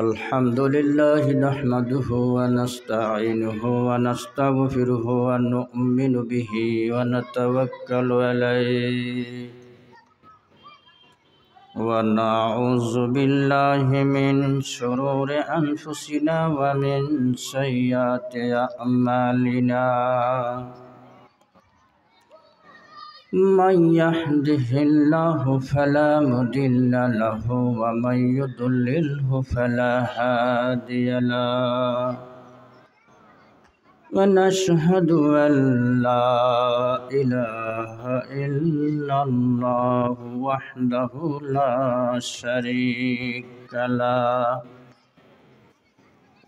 الحمد لله نحمده ونستعينه ونستغفره ونؤمن به ونتوكل عليه ونعوذ بالله من شرور أنفسنا ومن سيئات أعمالنا من يهده الله فلا مضل له ومن يضلله فلا هادي له ونشهد أن لا إله إلا الله وحده لا شريك له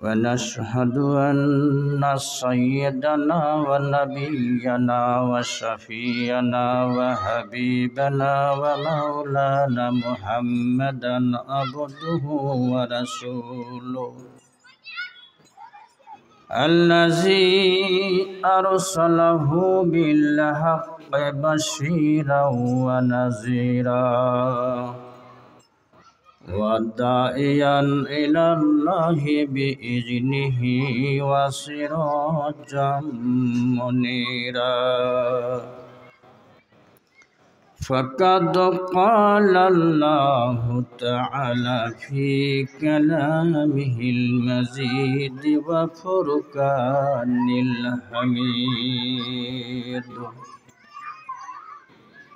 ونشهد أن سيدنا ونبينا وشفيعنا وحبيبنا ومولانا محمدا عبده ورسوله الذي أرسله بالحق بشيرا ونذيرا وداعيا إلى الله بإذنه وسراجا منيرا فقد قال الله تعالى في كلامه المجيد وفرقان الحميد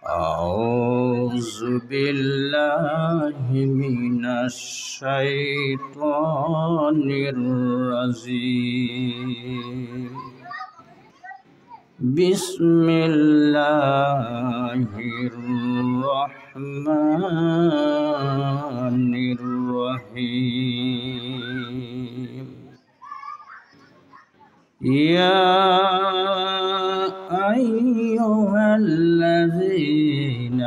أعوذ بالله من الشيطان الرجيم بسم الله الرحمن الرحيم يا أيها الذين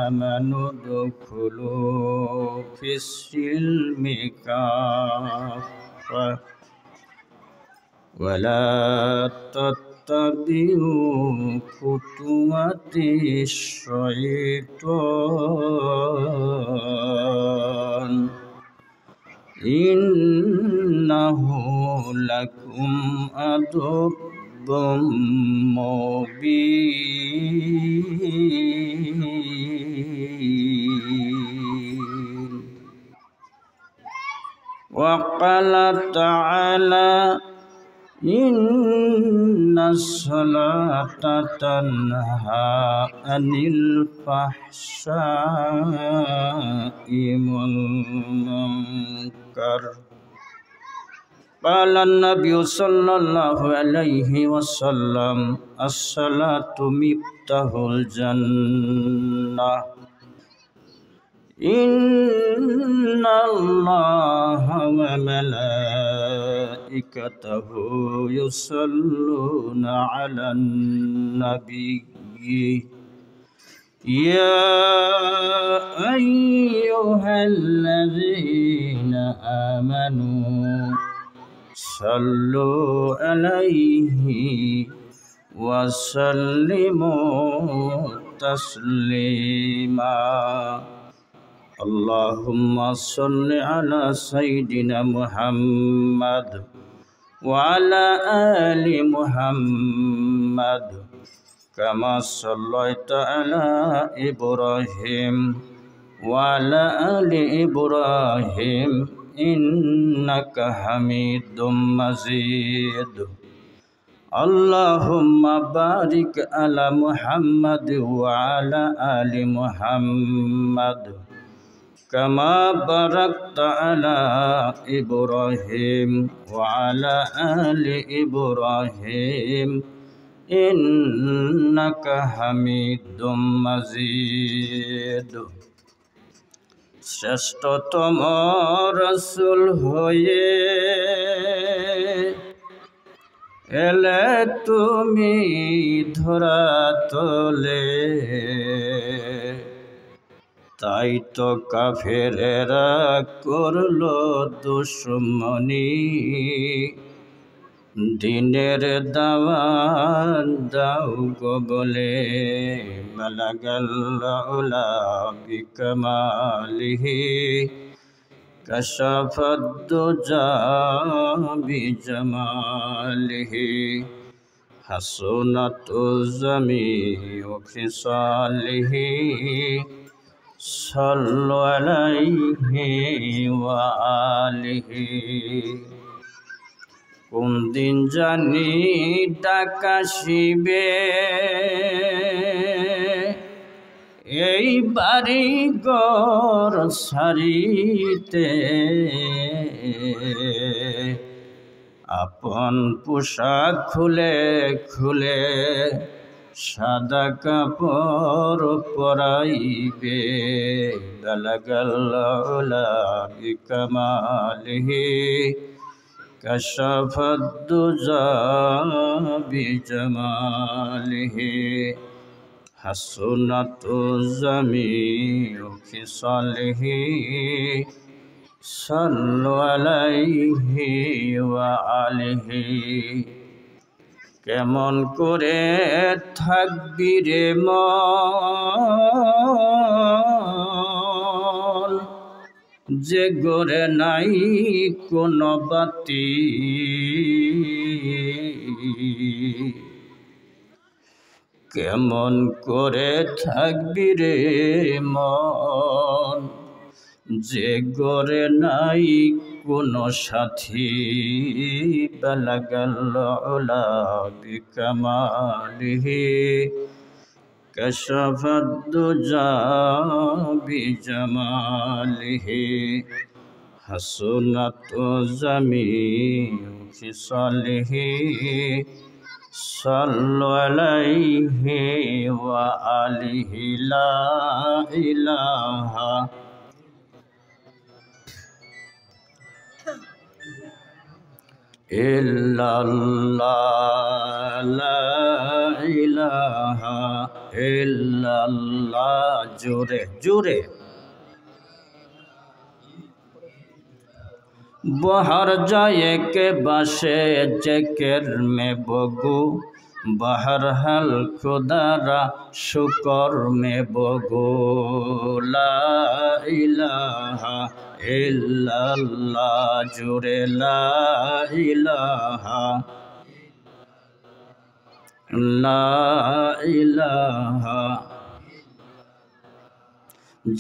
آمنوا ادخلوا في السلم كافة ولا تتبعوا خطوات الشيطان إنه لكم عدو مبين وقال تعالى إن الصلاة تنهى عن الفحشاء والمنكر قال النبي صلى الله عليه وسلم الصلاة مفتاح الجنة إن الله وملائكته يصلون على النبي يا أيها الذين آمنوا صلوا عليه وسلموا تسليما اللهم صل على سيدنا محمد وعلى آل محمد كما صليت على إبراهيم وعلى آل إبراهيم إنك حميد مجيد اللهم بارك على محمد وعلى آل محمد كما باركت على إبراهيم وعلى آل إبراهيم إنك حميد مجيد শ্রেষ্ঠতম রাসূল হয়ে এলে তুমি ধরা তোলে তাই তো কাফেরেরা করলো দুশমনি দিনের দাওয়াত দাও গো বলে বালাগাল উলা বিকামালিহি কাশাফাদ দুজা বিজামালিহি হাসুনাতু জামিউ খিসালিহি সাল্লু আলাইহি ওয়া আলিহি। কোন দিন জানি ডাকাশিবে এই বাড়ি ঘর সারিতে, আপন পোশাক খুলে খুলে সাদা কাপড় পরাইবে বালাগাল উলা বিকামালিহি কাশাফাদ দুজা বিজামালিহি হাসুনাতু জামিউ খিসালিহি সাল্লু আলাইহি ওয়া আলিহি। কেমন করে থাকবি রে মন, যে গড়ে নাই কোনো বাতি, কেমন করে থাকবি রে মন, যে গড়ে নাই কোনো সাথী বালাগাল উলা বিকামালিহি কাশাফাদ দুজা বিজামালিহি হাসুনাতু জামিউ খিসালিহি সাল্লু আলাইহি ওয়া আলিহি। লা ইলাহা ইল্লাল্লাহ, লা ইলাহা ইল্লাল্লাহ। জোরে জোরে। बहर जाए के बाशे जेकर में बगु, बहर हल खुदारा शुकर में बगु। ला इलाहा इल्लल्लाह जुरे ला इलाहा ला इलाहा।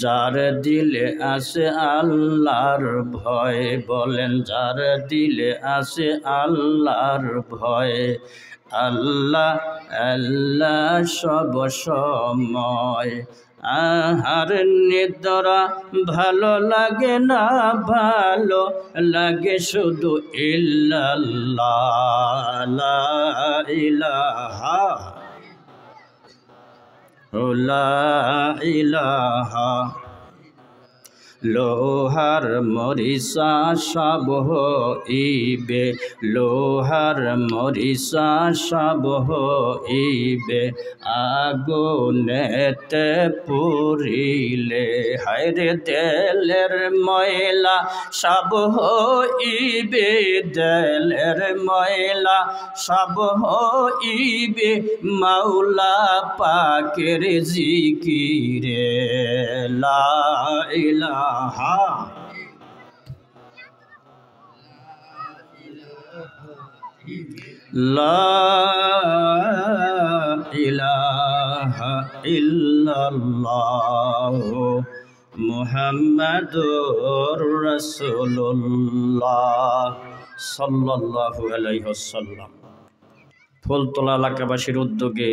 যার দিলে আসে আল্লাহর ভয়, বলেন যার দিলে আসে আল্লাহর ভয়, আল্লাহ আল্লাহ সব সময়। আহার নিদ্রা ভালো লাগে না, ভালো লাগে শুধু ইল্লাল্লাহ লা ইলাহা লা ইলাহা। লোহার মরিসা সব হইবে, লোহার মরিসা সব হইবে, আগুনেতে পুরিলে। হায়রে দেলের ময়লা সব হইবে, দেলের ময়লা সব হইবে, মাওলা পাকের জিকিরে। লা ইলাহা লা ইলাহা ইল্লাল্লাহ মুহাম্মাদুর রাসূলুল্লাহ সাল্লাল্লাহু আলাইহি ওয়াসাল্লাম। ফুলতলা এলাকাবাসীর উদ্যোগে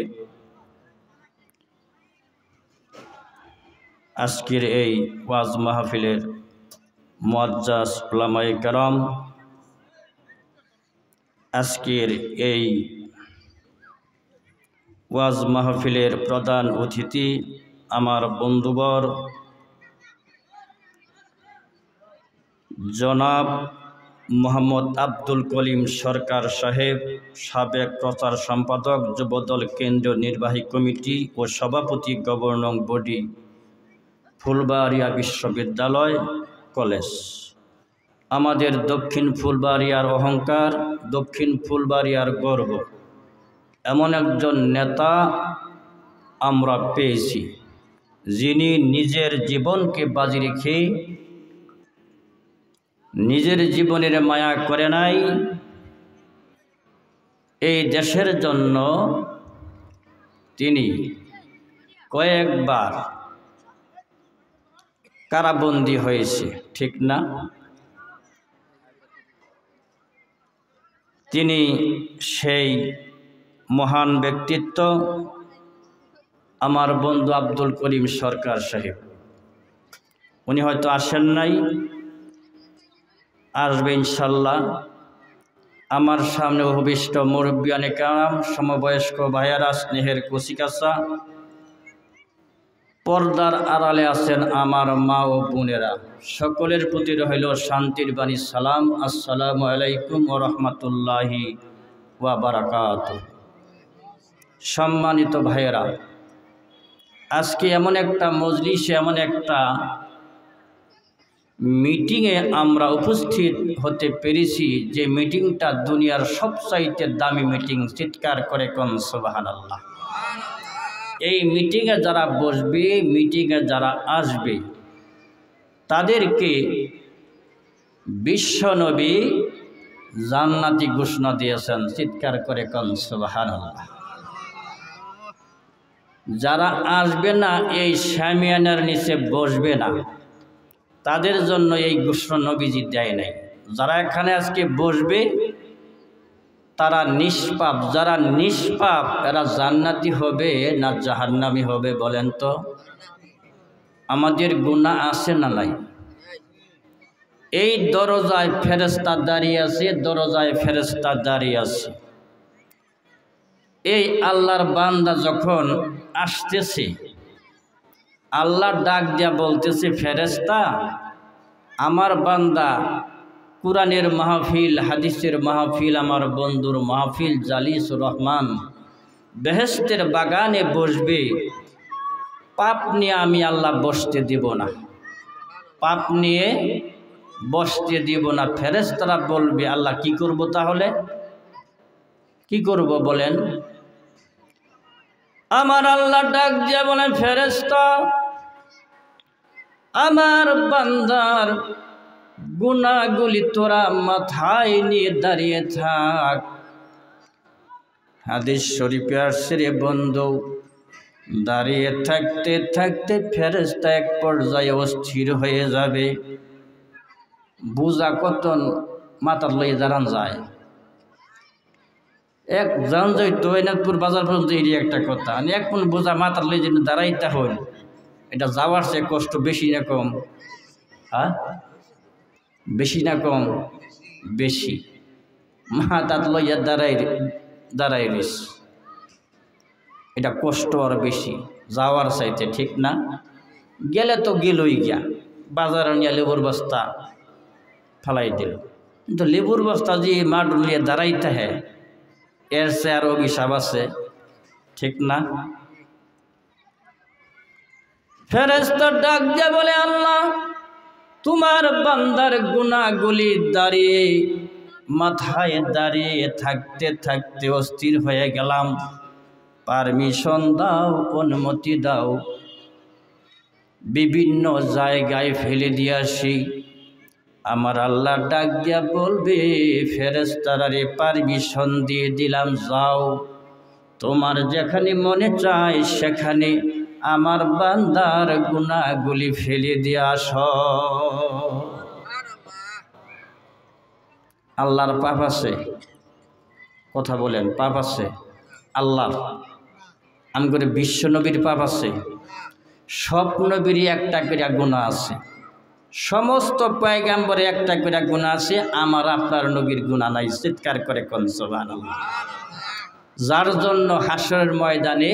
আজকের এই ওয়াজ মাহফিলের মুআজ্জাজ উলামায়ে কেরাম, আজকের এই ওয়াজ মাহফিলের প্রধান অতিথি আমার বন্ধুবর জনাব মোহাম্মদ আব্দুল কলিম সরকার সাহেব, সাবেক প্রচার সম্পাদক, যুবদল কেন্দ্রীয় নির্বাহী কমিটি ও সভাপতি, গভর্নিং বডি, ফুলবাড়িয়া বিশ্ববিদ্যালয় কলেজ। আমাদের দক্ষিণ ফুলবাড়িয়ার অহংকার, দক্ষিণ ফুলবাড়িয়ার গর্ব। এমন একজন নেতা আমরা পেয়েছি যিনি নিজের জীবনকে বাজি রেখে নিজের জীবনের মায়া করে নাই, এই দেশের জন্য তিনি কয়েকবার কারাবন্দী হয়েছে, ঠিক না? তিনি সেই মহান ব্যক্তিত্ব আমার বন্ধু আব্দুল করিম সরকার সাহেব। উনি হয়তো আসেন নাই, আসবে ইনশাল্লাহ। আমার সামনে উপবিষ্ট মুরব্বিয়ানে কারাম, সমবয়স্ক ভাইয়ারা, স্নেহের কচিকাচা, পর্দার আড়ালে আছেন আমার মা ও বোনেরা, সকলের প্রতি রইল শান্তির বাণী সালাম। আসসালামু আলাইকুম ওয়া রাহমাতুল্লাহি ওয়া বারাকাতুহু। সম্মানিত ভাইয়েরা, আজকে এমন একটা মজলিসে, এমন একটা মিটিংয়ে আমরা উপস্থিত হতে পেরেছি যে মিটিংটা দুনিয়ার সবচাইতে দামি মিটিং। চিৎকার করে কোন সুবহানাল্লাহ। এই মিটিংয়ে যারা বসবে, মিটিংয়ে যারা আসবে, তাদেরকে বিশ্বনবী জান্নাতি ঘোষণা দিয়েছেন। চিৎকার করে কোন সুবহানাল্লাহ। যারা আসবে না, এই শামিয়ানার নিচে বসবে না, তাদের জন্য এই ঘোষণা নবীজি দেয় নাই। যারা এখানে আজকে বসবে তারা নিষ্পাপ। যারা নিষ্পাপ এরা জান্নাতি হবে না জাহান্নামী হবে বলেন তো? আমাদের গুনাহ আছে না নাই? এই দরজায় ফেরেশতা দাঁড়িয়ে আছে, দরজায় ফেরেশতা দাঁড়িয়ে আছে। এই আল্লাহর বান্দা যখন আসতেছে, আল্লাহ ডাক দিয়া বলতেছে, ফেরেশতা, আমার বান্দা কুরআনের মাহফিল, হাদিসের মাহফিল, আমার বন্ধুর মাহফিল, জালিসুর রহমান বেহেশতের বাগানে বসবে, পাপ নিয়ে আমি আল্লাহ বসতে দিব না, পাপ নিয়ে বসতে দিব না। ফেরেশতারা বলবে, আল্লাহ কি করব তাহলে? কি করব বলেন? আমার আল্লাহ ডাক দিয়ে বলেন, ফেরেশতা, আমার বান্দার গুনাহগুলি তোরা মাথায় নিয়ে দাঁড়িয়ে থাক। হাদিস শরীফে আসছে রে বন্ধু, দাঁড়িয়ে থাকতে থাকতে ফেরেশতা এক পর্যায়ে অস্থির হয়ে যাবে। বুঝা কতন মাথার লইয়ে দাঁড়ান যায়? এক যান যাইতো এনাদপুর বাজার পর্যন্ত এরই একটা কথা, এক কোন বোঝা মাথার লইয়ে যেন দাঁড়াইতে হল, এটা যাওয়ার চেয়ে কষ্ট বেশি না কম? হ্যাঁ, বেশি না কম? বেশি। মাথার লইয়া দাঁড়াই রিস, এটা কষ্ট আর বেশি যাওয়ার চাইতে, ঠিক না? গেলে তো গেলই গিয়া, বাজারে নিয়ে লেবুর বস্তা ফেলাই দিল, কিন্তু লেবুর বস্তা যে মাঠ নিয়ে দাঁড়াইতে হ্যাঁ, এর সে আর অভিশাপ আছে, ঠিক না? ফেরেশতা ডাক দিয়ে বলে, আল্লাহ, তোমার বান্দার গুনাহগুলি দাঁড়িয়ে মাথায় দাঁড়িয়ে থাকতে থাকতে অস্থির হয়ে গেলাম, পারমিশন দাও, অনুমতি দাও, বিভিন্ন জায়গায় ফেলে দিয়ে আসি। আমার আল্লাহ ডাক দিয়া বলবে, ফেরেশতারা রে, পারমিশন দিয়ে দিলাম, যাও, তোমার যেখানে মনে চায় সেখানে আমার বান্দার গুনাহগুলি ফেলে দিয়ে আস। আল্লাহর পাপ আছে? কথা বলেন, পাপ আছে আল্লাহর? আমি করে বিশ্ব নবীর পাপ আছে? সব নবীরই একটা করে গুনাহ আছে, সমস্ত পয়গাম্বরে একটা করে গুনাহ আছে, আমার আপনার নবীর গুনাহ নাই। চিৎকার করে কোন সুবহানাল্লাহ। যার জন্য হাসরের ময়দানে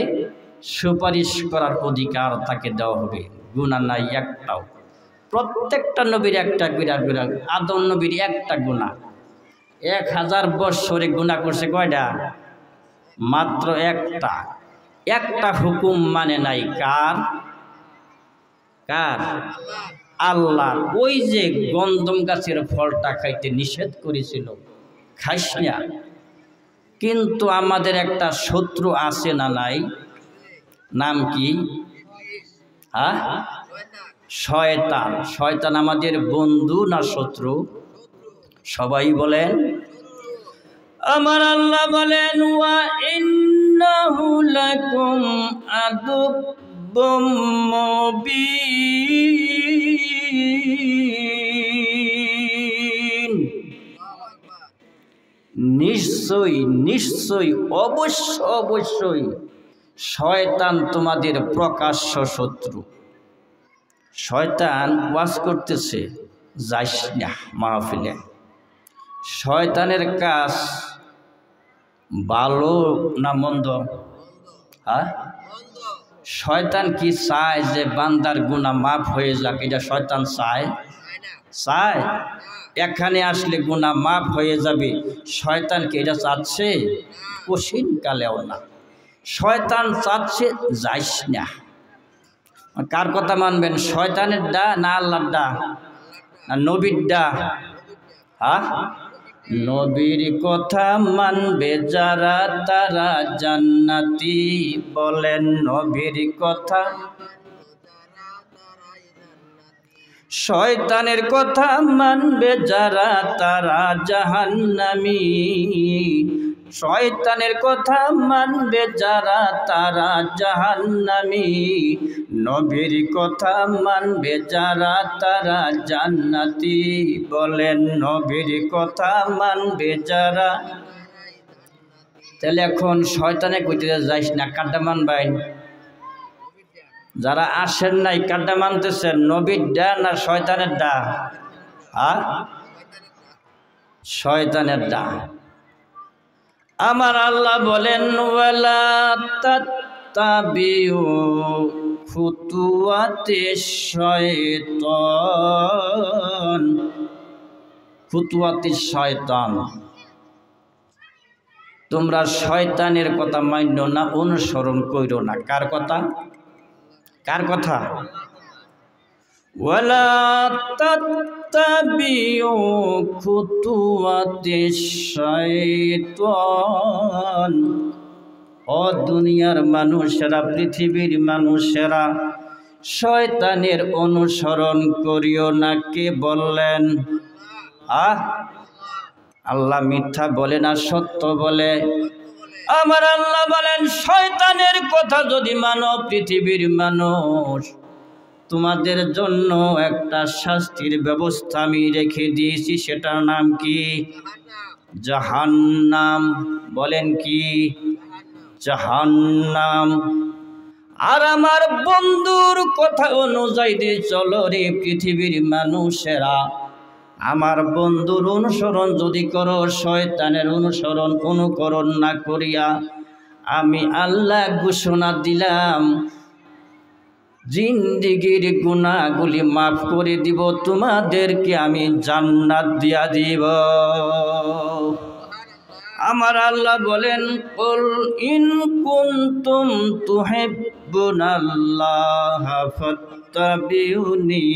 সুপারিশ করার অধিকার তাকে দেওয়া হবে, গুনাহ নাই একটাও। প্রত্যেকটা নবীর একটা করে গুনাহ, আদম নবীর একটা গুনাহ, 1000 বৎসরে গুনাহ করছে কয়টা? মাত্র একটা। একটা হুকুম মানে নাই, কার? কার? আল্লাহর। ওই যে গন্ধম গাছের ফলটা খাইতে নিষেধ করেছিল, খাইস না, কিন্তু আমাদের একটা শত্রু আছে না নাই? নাম কি? হ্যাঁ, শয়তান। শয়তান আমাদের বন্ধু না শত্রু? সবাই বলেন। আমার আল্লাহ বলেন ওয়া ইন্নাহু লাকুম আদুব্বুম মুবিন। নিশ্চয়ই নিশ্চয়ই অবশ্যই শয়তান তোমাদের প্রকাশ্য শত্রু। শয়তান ওয়াজ করতেছে, যাইস না মাহফিলে। শয়তানের কাজ ভালো না মন্দ? হ্যাঁ, শয়তান কি চায় যে বান্দার গুনাহ মাফ হয়ে যাক? এটা শয়তান চায়? চায়? এখানে আসলে গুনাহ মাফ হয়ে যাবে, শয়তান কি এটা চাচ্ছে? কঠিন কালেও না। শয়তান চাচ্ছে যাইস না। কার কথা মানবেন? শয়তানের ডা না আল্লাহর ডা না নবীর ডা? হ্যাঁ, নবীর কথা মানবে যারা তারা জান্নাতি। বলেন নবীর কথা। শয়তানের কথা মানবে যারা তারা জাহান্নামী। শয়তানের কথা মানবে যারা তারা জাহান্নামী। নবীর কথা মানবে যারা তারা জান্নাতি। বলেন নবীর কথা মানবে যারা। তাহলে এখন শয়তানে কইতে যাইস না, কাড্ডা মানবেন? যারা আসেন নাই কাড্ডা মানতেছেন, নবীর ডা না শয়তানের ডা? হ্যাঁ, শয়তানের ডা। আমার আল্লাহ বলেন ওয়ালা তাত্তাবিউ খুতুওয়াতিশ শয়তান। খুতুওয়াতিশ শয়তান, তোমরা শয়তানের কথা মাইনো না, অনুসরণ কইরো না। কার কথা? কার কথা? ওয়ালা তাত্তাবিউ খুতুওয়াতিশ শয়তান। ও দুনিয়ার মানুষেরা, পৃথিবীর মানুষেরা, শয়তানের অনুসরণ করিও না। কে বললেন? আল্লাহ মিথ্যা বলে না সত্য বলে? আমার আল্লাহ বলেন শয়তানের কথা যদি মানো পৃথিবীর মানুষ, তোমাদের জন্য একটা শাস্তির ব্যবস্থা আমি রেখে দিয়েছি। সেটার নাম কি? জাহান্নাম। বলেন কি? জাহান্নাম। আর আমার বন্ধুর কথা অনুযায়ী চলো রে পৃথিবীর মানুষেরা। আমার বন্ধুর অনুসরণ যদি করো, শয়তানের অনুকরণ না করিয়া, আমি আল্লাহ ঘোষণা দিলাম জিন্দেগির গুনাহগুলি মাফ করে দিব, তোমাদেরকে আমি জান্নাত দিয়া দিব। আমার আল্লাহ বলেন কুল ইন কুনতুম তুহিব্বুনাল্লাহা ফাত্তাবিউনি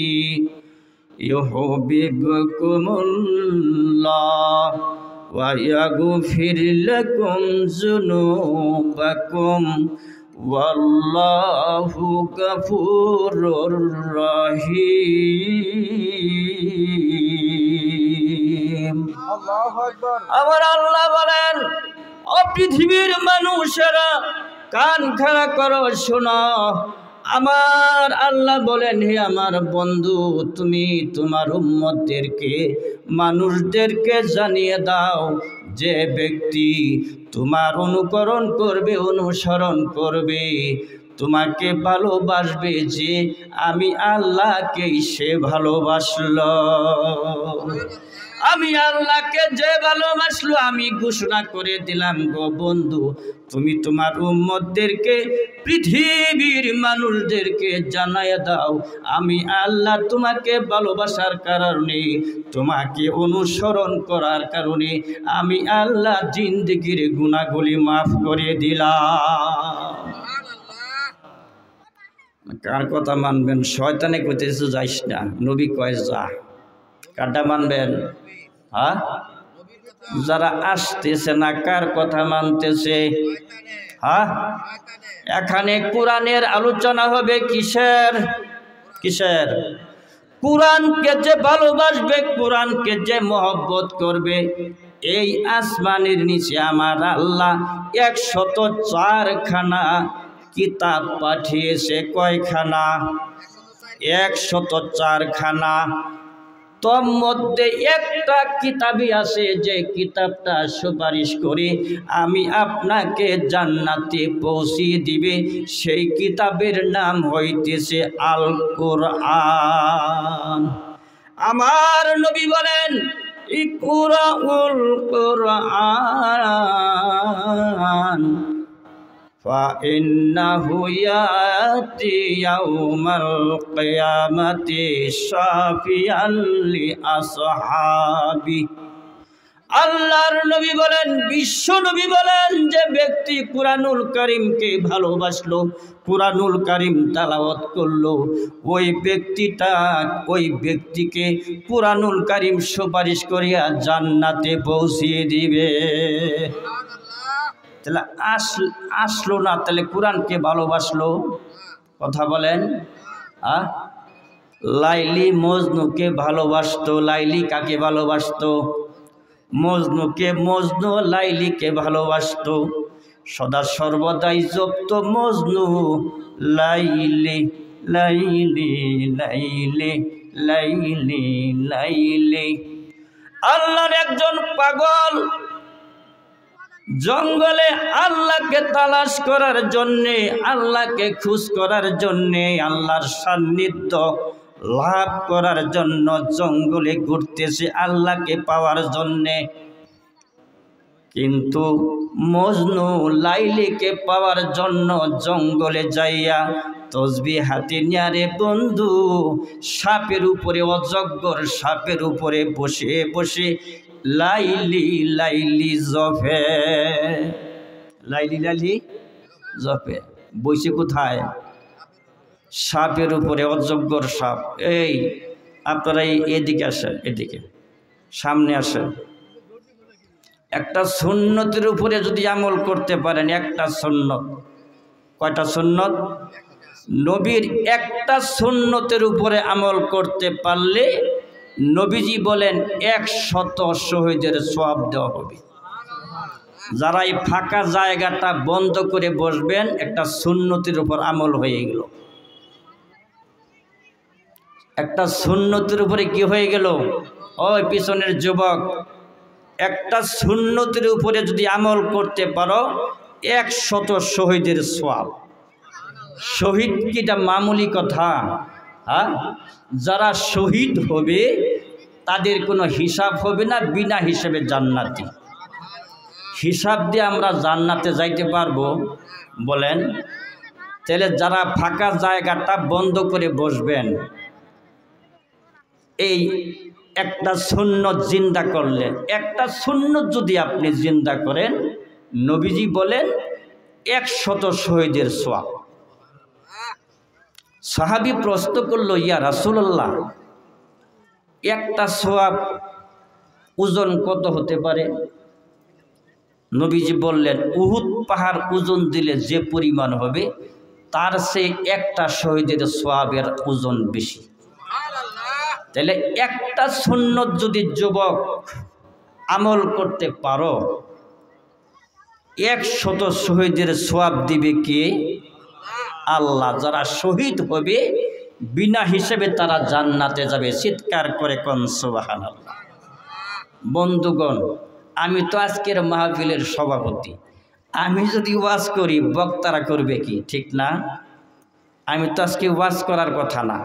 ইউহিব্বুকুমুল্লাহ ওয়া ইয়াগফির লাকুম যুনুবাকুম ওয়াল্লাহু গফুরুর রহিম। আল্লাহু আকবার। আমার আল্লাহ বলেন ও পৃথিবীর মানুষেরা, কান খাড়া করো, শোনো। আমার আল্লাহ বলেন হে আমার বন্ধু, তুমি তোমার উম্মতদেরকে, মানুষদেরকে জানিয়ে দাও, যে ব্যক্তি তোমার অনুকরণ করবে, অনুসরণ করবে, তোমাকে ভালোবাসবে যে আমি আল্লাহকেই সে ভালোবাসলো। আমি আল্লাহকে যে ভালোবাসলো, আমি ঘোষণা করে দিলাম গো বন্ধু, তুমি তোমার উম্মতদেরকে, পৃথিবীর মানুষদেরকে জানাইয়া দাও, আমি আল্লাহ তোমাকে ভালোবাসার কারণে, তোমাকে অনুসরণ করার কারণে আমি আল্লাহ জিন্দেগির গুনাহগুলি মাফ করে দিলাম। কার কথা মানবেন? শয়তানে কইতেছে যাইস না, নবী কয় যা। কারটা মানবেন? হ্যাঁ, যারা আসতেছে না কার কথা মানতেছে? হ্যাঁ, এখানে কোরআনের আলোচনা হবে কিসের? কিসের? কোরআনকে যে ভালোবাসবে, কোরআনকে যে মহব্বত করবে, এই আসমানের নিচে আমার আল্লাহ 104খানা কিতাব পাঠিয়েছে। কয়খানা? 104খানা। তোর মধ্যে একটা কিতাবই আছে যে কিতাবটা সুপারিশ করে আমি আপনাকে জান্নাতে পৌঁছিয়ে দিবে। সেই কিতাবের নাম হইতেছে আল কোরআন। আমার নবী বলেন, ইকরাউল কোরআন ফাইন্নাহু ইয়াতি ইয়াউমাল কিয়ামাতি শাফিয়ান লিআসহাবি। আল্লাহর নবী বলেন, বিশ্ব নবী বলেন, যে ব্যক্তি কুরআনুল কারীমকে ভালোবাসলো, কুরআনুল কারীম তেলাওয়াত করলো, ওই ব্যক্তিকে কুরআনুল কারীম সুপারিশ করিয়া জান্নাতে পৌঁছিয়ে দিবে। তাহলে আসলো না, তাহলে কোরআনকে ভালোবাসলো? কথা বলেন। লাইলি মজনুকে ভালোবাসতো। লাইলি কাকে ভালোবাসতো? মজনুকে। মজনু লাইলিকে ভালোবাসতো। সদা সর্বদাই জপতো মজনু লাইলি লাইলি লাইলি লাইলি লাইলি। আল্লাহর একজন পাগল জঙ্গলে আল্লাহকে তালাশ করার জন্যে, আল্লাহকে খোঁজ করার জন্যে, আল্লাহর সান্নিধ্য লাভ করার জন্য জঙ্গলে ঘুরতেছে আল্লাহকে পাওয়ার জন্যে। কিন্তু মজনু লাইলিকে পাওয়ার জন্য জঙ্গলে যাইয়া তসবিহ হাতে নিয়া রে বন্ধু সাপের উপরে, অজগর সাপের উপরে বসে বসে লাইলি লাইলি জপে। লাইলি লাইলি জপে। বসে কোথায়? সাপের উপরে, অজগর সাপ। এই আপনারা এদিকে আসেন, এদিকে সামনে আসেন। একটা সুন্নতের উপরে যদি আমল করতে পারেন, একটা সুন্নত। কয়টা সুন্নত? নবীর একটা সুন্নতের উপরে আমল করতে পারলে নবীজি বলেন 100 শহীদের সওয়াব দেওয়া হবে। যারা এই ফাঁকা জায়গাটা বন্ধ করে বসবেন, একটা সুন্নতের উপর আমল হয়ে গেল। একটা সুন্নতের উপরে কি হয়ে গেল? ওই পিছনের যুবক, একটা সুন্নতের উপরে যদি আমল করতে পারো 100 শহীদের সওয়াব। শহীদ কিটা মামুলি কথা? হ্যাঁ, যারা শহীদ হবে তাদের কোনো হিসাব হবে না, বিনা হিসাবে জান্নাতি। হিসাব দিয়ে আমরা জান্নাতে যাইতে পারবো? বলেন। তাহলে যারা ফাঁকা জায়গাটা বন্ধ করে বসবেন, এই একটা সুন্নত জিন্দা করলে, একটা সুন্নত যদি আপনি জিন্দা করেন, নবীজি বলেন 100 শহীদের সওয়াব। সাহাবী প্রশ্ন করলো, ইয়া রাসূলুল্লাহ, একটা সওয়াব ওজন কত হতে পারে? নবীজি বললেন, উহুদ পাহাড় ওজন দিলে যে পরিমাণ হবে, তার চেয়ে একটা শহীদের সওয়াবের ওজন বেশি। তাহলে একটা সুন্নত যদি যুবক আমল করতে পারো, 100 শহীদের সওয়াব দিবে কে? আল্লাহ। যারা শহীদ হবে বিনা হিসেবে তারা জান্নাতে যাবে। চিৎকার করে কোন সুবহানাল্লাহ। বন্ধুগণ, আমি তো আজকের মাহফিলের সভাপতি। আমি যদি ওয়াজ করি, বক্তারা করবে কি? ঠিক না? আমি তো আজকে ওয়াজ করার কথা না।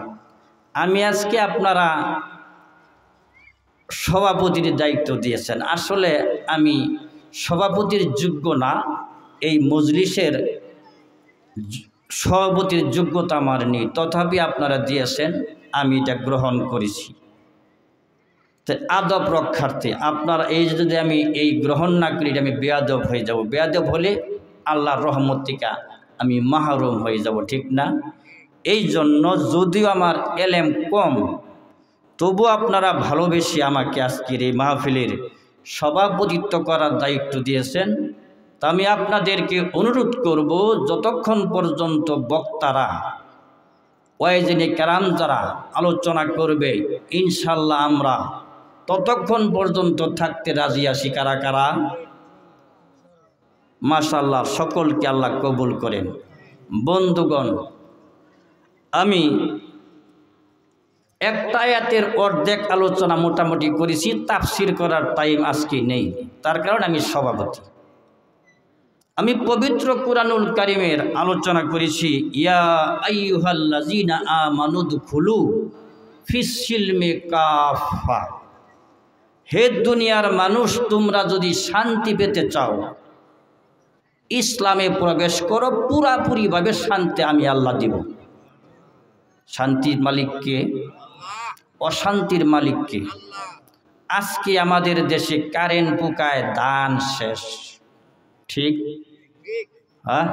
আমি আজকে, আপনারা সভাপতির দায়িত্ব দিয়েছেন। আসলে আমি সভাপতির যোগ্য না, এই মজলিসের সভাপতির যোগ্যতা আমার নেই, তথাপি আপনারা দিয়েছেন, আমি এটা গ্রহণ করেছি। তো আদব রক্ষার্থে আপনারা এই যদি আমি এই গ্রহণ না করি, আমি বেয়াদব হয়ে যাব। বেয়াদব হলে আল্লাহর রহমত থেকে আমি মাহরুম হয়ে যাব, ঠিক না? এই জন্য যদিও আমার এলেম কম, তবু আপনারা ভালোবেসে আমাকে আজকের এই মাহফিলের সভাপতিত্ব করার দায়িত্ব দিয়েছেন। তা আমি আপনাদেরকে অনুরোধ করব, যতক্ষণ পর্যন্ত বক্তারা ওয়াইজিনে কেরাম যারা আলোচনা করবে ইনশাল্লাহ আমরা ততক্ষণ পর্যন্ত থাকতে রাজি আছি। কারা কারা? মাশাআল্লাহ, সকলকে আল্লাহ কবুল করেন। বন্ধুগণ, আমি একটা আয়াতের অর্ধেক আলোচনা মোটামুটি করেছি, তাফসির করার টাইম আজকে নেই, তার কারণ আমি সভাপতি। আমি পবিত্র কুরআনুল কারীমের আলোচনা করেছি, ইয়া আইয়ুহাল্লাযীনা আমানু দুখুলু ফিস সিলমি কাফা। হে দুনিয়ার মানুষ, তোমরা যদি শান্তি পেতে চাও ইসলামে প্রবেশ করো, পুরাপুরিভাবে শান্তি আমি আল্লাহ দিব। শান্তির মালিককে? অশান্তির মালিককে? আজকে আমাদের দেশে কারেন্ট পোকায় দান শেষ, ঠিক? হ্যাঁ,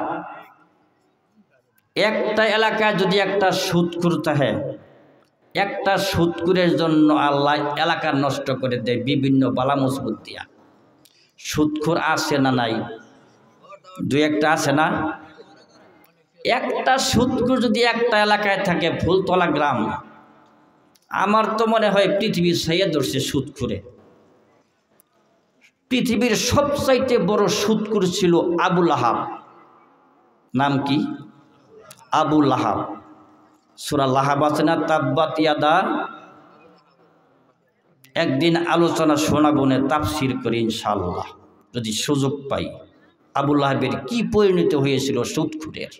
একটা এলাকায় যদি একটা সুদখোর থাকে, একটা সুদখোরের জন্য আল্লাহ এলাকা নষ্ট করে দেয় বিভিন্ন বালা মুসিবত দিয়া। সুদখোর আছে না নাই? দুই একটা আছে না? একটা সুদখোর যদি একটা এলাকায় থাকে, ফুলতলা গ্রাম, আমার তো মনে হয় পৃথিবীর ছাইয়া ধরছে সুদখোরে। পৃথিবীর সবচাইতে বড় সুদখোর ছিল আবু লাহাব। নাম কি? আবু লাহাব। সূরা লাহাব আছে না, তাব্বাত ইয়াদা? একদিন আলোচনা শোনাবো, না তাফসির করি ইনশাআল্লাহ যদি সুযোগ পাই। আবু লাহাবের কি পরিণত হয়েছিল সুদখোরের।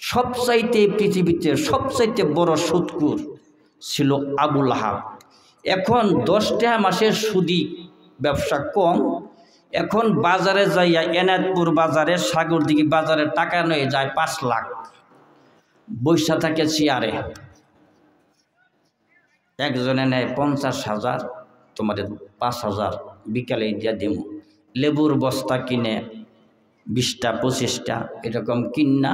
সবচাইতে পৃথিবীতে সবচাইতে বড় সুদখোর ছিল আবু লাহাব। এখন 10 টাকা মাসের সুদি ব্যবসা কম, এখন বাজারে যাইয়া এনায়তপুর বাজারে, সাগরদিঘি বাজারে টাকা নিয়ে যায় 5 লাখ, বৈশা থাকে চেয়ারে। একজনে নেয় 50,000, তোমাদের 5,000 বিকালে দিয়া দেবো। লেবুর বস্তা কিনে 20টা 25টা এরকম কিনা,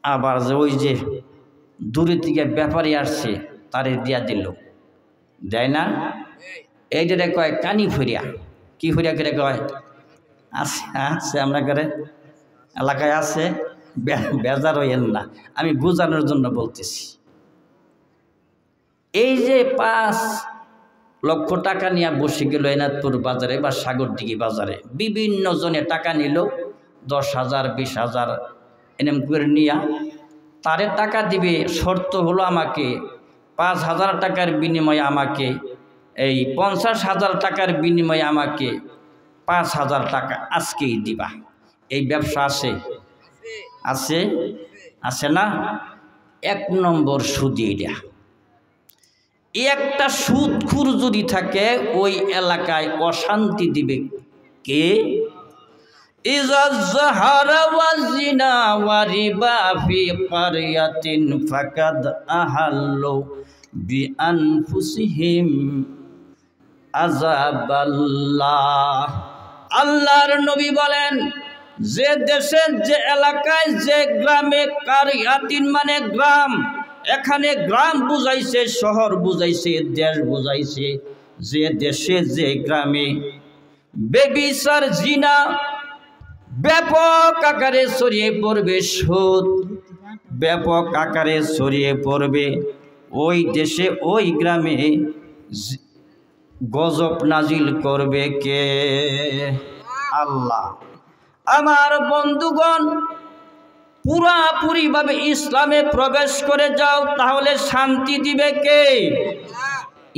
আবার যে ওই যে দূরে থেকে ব্যাপারী আসছে তারে দিয়া দিল, দেয় না? এইটারে কয় কানি ফরিয়া। কি ফরিয়া করে কয়? আছে আছে, আমরা করে এলাকায় আছে, বেজার হইয়েন না, আমি বোঝানোর জন্য বলতেছি। এই যে 5 লক্ষ টাকা নিয়ে বসে গেল এনায়তপুর বাজারে বা সাগরদিঘি বাজারে, বিভিন্ন জনে টাকা নিল, 10,000 20,000 এরম করে নিয়া তারে টাকা দিবে। শর্ত হলো আমাকে 5,000 টাকার বিনিময়ে আমাকে, এই 50,000 টাকার বিনিময়ে আমাকে 5,000 টাকা আজকেই দিবা। এই ব্যবসা আছে? আছে? আছে না? 1 নম্বর সুদি এটা। একটা সুদখোর যদি থাকে ওই এলাকায় অশান্তি দিবে কে? ইযা যাহারা ওয়াজিনা ওয়ারিবা ফি ক্বরিয়াতিন ফাকাদ আহাল্লু বিআনফুসিহিম আযাবাল্লাহ। আল্লাহর নবী বলেন, যে দেশে, যে এলাকায়, যে গ্রামে, কারিয়াতিন মানে গ্রাম, এখানে গ্রাম বুঝাইছে, শহর বুঝাইছে, দেশ বুঝাইছে। যে দেশে, যে গ্রামে বেবিচার, জিনা ব্যাপক আকারে ছড়িয়ে পড়বে, সুদ ব্যাপক আকারে ছড়িয়ে পড়বে, ওই দেশে, ওই গ্রামে গজব নাজিল করবে কে? আল্লাহ। আমার বন্ধুগণ, পুরাপুরিভাবে ইসলামে প্রবেশ করে যাও, তাহলে শান্তি দিবে কে?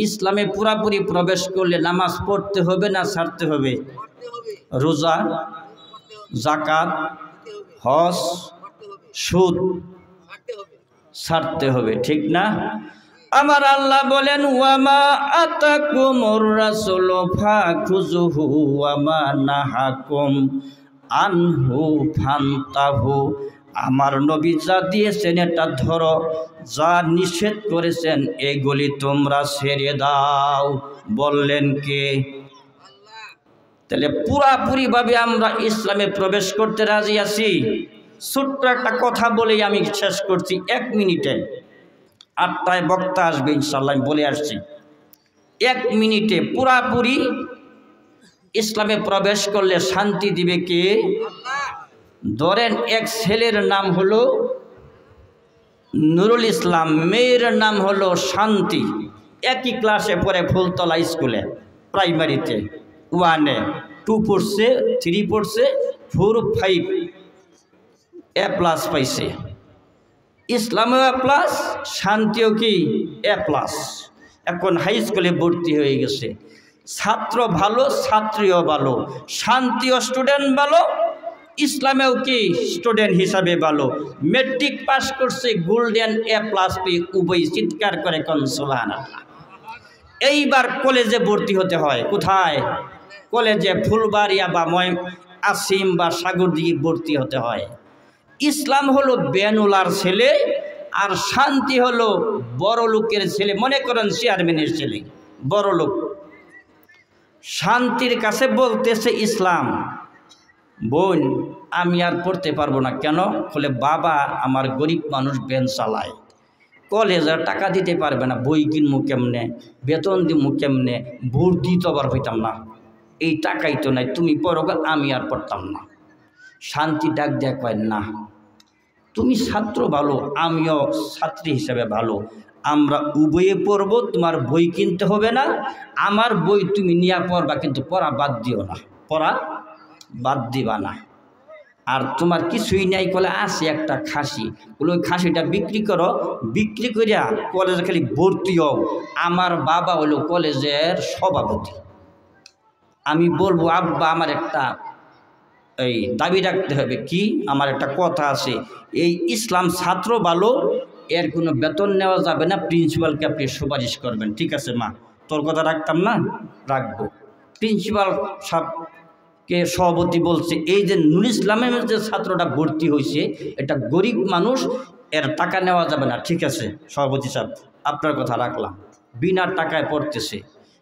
ইসলামে পুরাপুরি প্রবেশ করলে নামাজ পড়তে হবে না ছাড়তে হবে? রোজা, যাকাত, হজ, সুদ ছাড়তে হবে, ঠিক না? আমার আল্লাহ বলেন, ওয়ামা আতাকুমুর রাসূলু ফাখুযুহু ওয়ামা নাহাকুম আনহু ফান্তাহু। আমার নবী যা দিয়েছেন এটা ধরো, যা নিষেধ করেছেন এগুলি তোমরা ছেড়ে দাও। বললেন কে? তাহলে পুরাপুরিভাবে আমরা ইসলামে প্রবেশ করতে রাজি আছি। ছোট্ট একটা কথা বলেই আমি শেষ করছি, 1 মিনিটে। 8টায় বক্তা আসবে ইনশাআল্লাহ, আমি বলে আসছি। 1 মিনিটে পুরাপুরি ইসলামে প্রবেশ করলে শান্তি দিবে কে? ধরেন এক ছেলের নাম হলো নুরুল ইসলাম, মেয়ের নাম হলো শান্তি, একই ক্লাসে পড়ে ফুলতলা স্কুলে, প্রাইমারিতে 1-এ, 2 পড়ছে, 3 পড়ছে, 4, 5 A+ পাইছে। ইসলামেও A+, শান্তিও কি A+। এখন হাই স্কুলে ভর্তি হয়ে গেছে। ছাত্র ভালো, ছাত্রীও ভালো, শান্তিও স্টুডেন্ট ভালো, ইসলামেও কি স্টুডেন্ট হিসাবে ভালো। মেট্রিক পাস করছে, গোল্ডেন A+ পেয়ে উভয় চিৎকার করে কোন সুবহানাল্লাহ। এইবার কলেজে ভর্তি হতে হয়। কোথায়? কলেজে ফুলবাড়িয়া বা আসিম বা সাগরদিঘি ভর্তি হতে হয়। ইসলাম হলো বেনুলার ছেলে, আর শান্তি হলো বড় লোকের ছেলে, মনে করেন চেয়ারম্যানের ছেলে, বড় লোক। শান্তির কাছে বলতেছে ইসলাম, বোন আমি আর পড়তে পারবো না। কেন? বলে বাবা আমার গরিব মানুষ, ভ্যান চালায়, কলেজে টাকা দিতে পারবে না, বই কিনবো কেমনে, বেতন দিবো কেমনে, ভর্তি তো আবার হইতাম না, এই টাকাই তো নাই, তুমি পড়ো, আমি আর পড়তাম না। শান্তি ডাক দেয়া কয় না, তুমি ছাত্র ভালো, আমিও ছাত্রী হিসেবে ভালো, আমরা উভয়ে পড়বো, তোমার বই কিনতে হবে না, আমার বই তুমি নিয়ে পড়বা, কিন্তু পড়া বাদ দিও না, পড়া বাদ দিবা না। আর তোমার কিছুই নাই, কলে আছে একটা খাসি, বলে ওই খাসিটা বিক্রি করো, বিক্রি করিয়া কলেজে খালি ভর্তি হও। আমার বাবা হলো কলেজের সভাপতি, আমি বলবো আব্বা আমার একটা এই দাবি রাখতে হবে, কি আমার একটা কথা আছে, এই ইসলাম ছাত্র ভালো, এর কোনো বেতন নেওয়া যাবে না, প্রিন্সিপালকে আপনি সুপারিশ করবেন। ঠিক আছে মা, তোর কথা রাখতাম না, রাখবো। প্রিন্সিপাল সাহেবকে সভাপতি বলছে, এই যে নুরুল ইসলামের যে ছাত্রটা ভর্তি হয়েছে, এটা গরিব মানুষ, এর টাকা নেওয়া যাবে না। ঠিক আছে সভাপতি সাহেব, আপনার কথা রাখলাম। বিনা টাকায় পড়তেছে।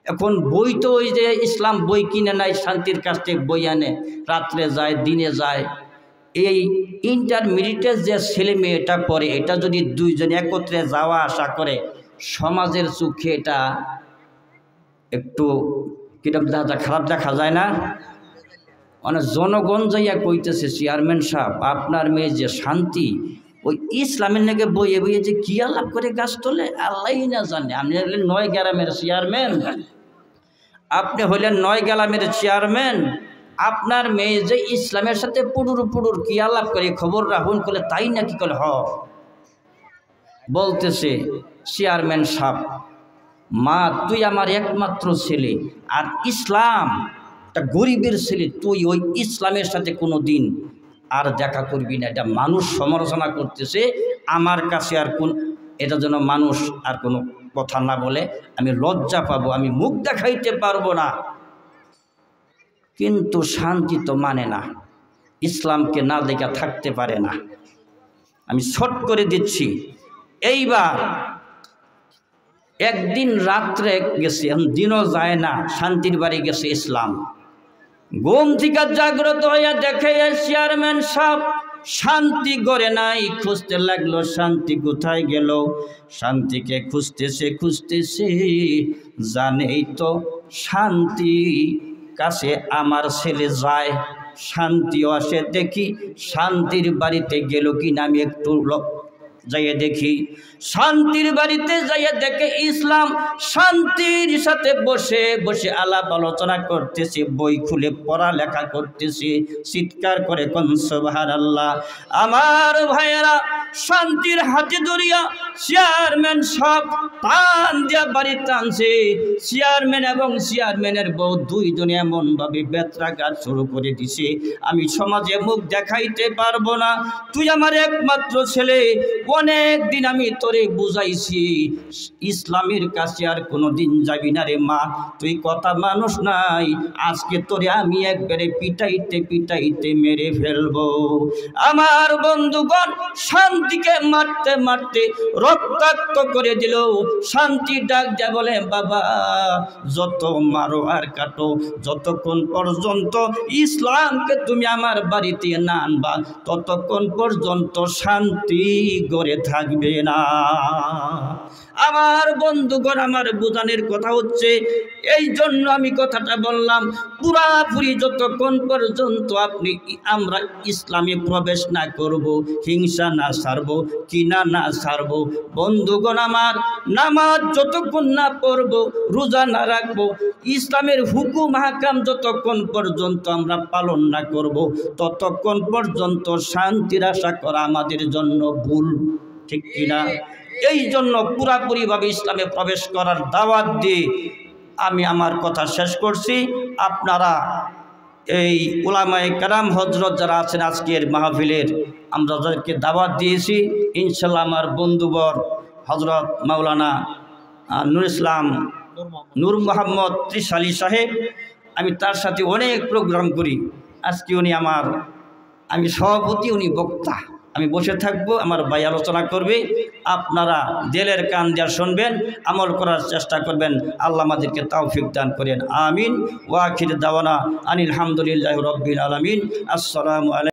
এখন বই তো ওই যে ইসলাম বই কিনে নেয়, শান্তির কাছ থেকে বই আনে, রাত্রে যায়, দিনে যায়। এই ইন্টারমিডিয়েটের যে ছেলে মেয়েটা পড়ে, এটা যদি দুইজন একত্রে যাওয়া আসা করে, সমাজের চোখে এটা একটু কিরকম দেখা, খারাপ দেখা যায় না? মানে জনগণ যাইয়া কইতেছে, চেয়ারম্যান সাহেব আপনার মেয়ে যে শান্তি, ওই ইসলামের নাকি বইয়ে বইয়ে যে কি আলাপ করে গাছ তোলে, আল্লাহ না জানে। আপনি হলেন 9 গ্রামের চেয়ারম্যান, আপনি হইলেন 9 গ্রামের চেয়ারম্যান, আপনার মেয়ে যে ইসলামের সাথে পুডুর পুডুর কি আলাপ করে, খবর রাখুন। করলে তাই নাকি? কলে হ। বলতেছে চেয়ারম্যান সাহেব, মা তুই আমার একমাত্র ছেলে, আর ইসলাম একটা গরিবের ছেলে, তুই ওই ইসলামের সাথে কোনো দিন আর দেখা করবি না। এটা মানুষ সমালোচনা করতেছে আমার কাছে, আর কোন এটা যেন মানুষ আর কোনো কথা না বলে, আমি লজ্জা পাবো, আমি মুখ দেখাইতে পারবো না। কিন্তু শান্তি তো মানে না, ইসলামকে না দেখা থাকতে পারে না। আমি শর্ট করে দিচ্ছি। এইবার একদিন রাত্রে গেছে, দিনও যায় না, শান্তির বাড়ি গেছে ইসলাম। ঘুম থেকে জাগ্রত হইয়া দেখে চেয়ারম্যান সাহেব শান্তি করে নাই, খুঁজতে লাগলো শান্তি কোথায় গেল। শান্তিকে খুঁজতেছে খুঁজতেছে, জানেই তো শান্তি কাছে আমার ছেলে যায়, শান্তিও আসে, দেখি শান্তির বাড়িতে গেল কিনা, আমি একটু যাইয়ে দেখি। শান্তির বাড়িতে যাইয়ে দেখে ইসলাম শান্তির সাথে বসে বসে আলাপ আলোচনা করতেছে, বই খুলে পড়ালেখা করতেছে, চিৎকার করে কোন সুবহানাল্লাহ। আমার ভাইয়েরা, শান্তির হাতে ধরিয়া চেয়ারম্যান সব টান দিয়া বাড়ি টানছে। চেয়ারম্যান এবং চেয়ারম্যানের বউ দুইজনে এমনভাবে বেত্রাঘাত শুরু করে দিছে, আমি সমাজে মুখ দেখাইতে পারবো না, তুই আমার একমাত্র ছেলে, অনেক দিন আমি তোরে বুঝাইছি ইসলামের কাছে আর কোনো দিন যাবি না রে মা, তুই কথা মানুষ নাই, আজকে তোরে আমি একবারে পিটাইতে পিটাইতে মেরে ফেলবো। আমার বন্ধুগণ, শান্তি শান্তিকে মারতে মারতে রক্তাক্ত করে দিল। শান্তি ডাক যা বলে, বাবা যত মারো আর কাটো, যতক্ষণ পর্যন্ত ইসলামকে তুমি আমার বাড়িতে না আনবা ততক্ষণ পর্যন্ত শান্তি গড়ে থাকবে না। আমার বন্ধুগণ, আমার বোঝানোর কথা হচ্ছে, এই জন্য আমি কথাটা বললাম, পুরাপুরি যতক্ষণ পর্যন্ত আমরা ইসলামে প্রবেশ না করব, হিংসা না ছাড়ব, কিনা না ছাড়ব, বন্ধুগণ আমার, নামাজ যতক্ষণ না পড়ব, রোজা না রাখব, ইসলামের হুকুম হাকাম যতক্ষণ পর্যন্ত আমরা পালন না করব, ততক্ষণ পর্যন্ত শান্তির আশা করা আমাদের জন্য ভুল, ঠিক কিনা? এই জন্য পুরাপুরিভাবে ইসলামে প্রবেশ করার দাওয়াত দিয়ে আমি আমার কথা শেষ করছি। আপনারা এই উলামায়ে কেরাম হজরত যারা আছেন আজকের মাহফিলের, আমরা যাদেরকে দাওয়াত দিয়েছি, ইনশাল্লাহ আমার বন্ধুবর হজরত মাওলানা নূর মোহাম্মদ ত্রিশালী সাহেব, আমি তার সাথে অনেক প্রোগ্রাম করি। আজকে আমি সভাপতি, উনি বক্তা, আমি বসে থাকব, আমার ভাই আলোচনা করবে, আপনারা দিলের কান দিয়ে শুনবেন, আমল করার চেষ্টা করবেন। আল্লাহ আমাদেরকে তৌফিক দান করেন, আমিন। ওয়া আখির দাওয়ানা আনিল হামদুলিল্লাহি রাব্বিল আলামিন। আসসালামু আলাইকুম।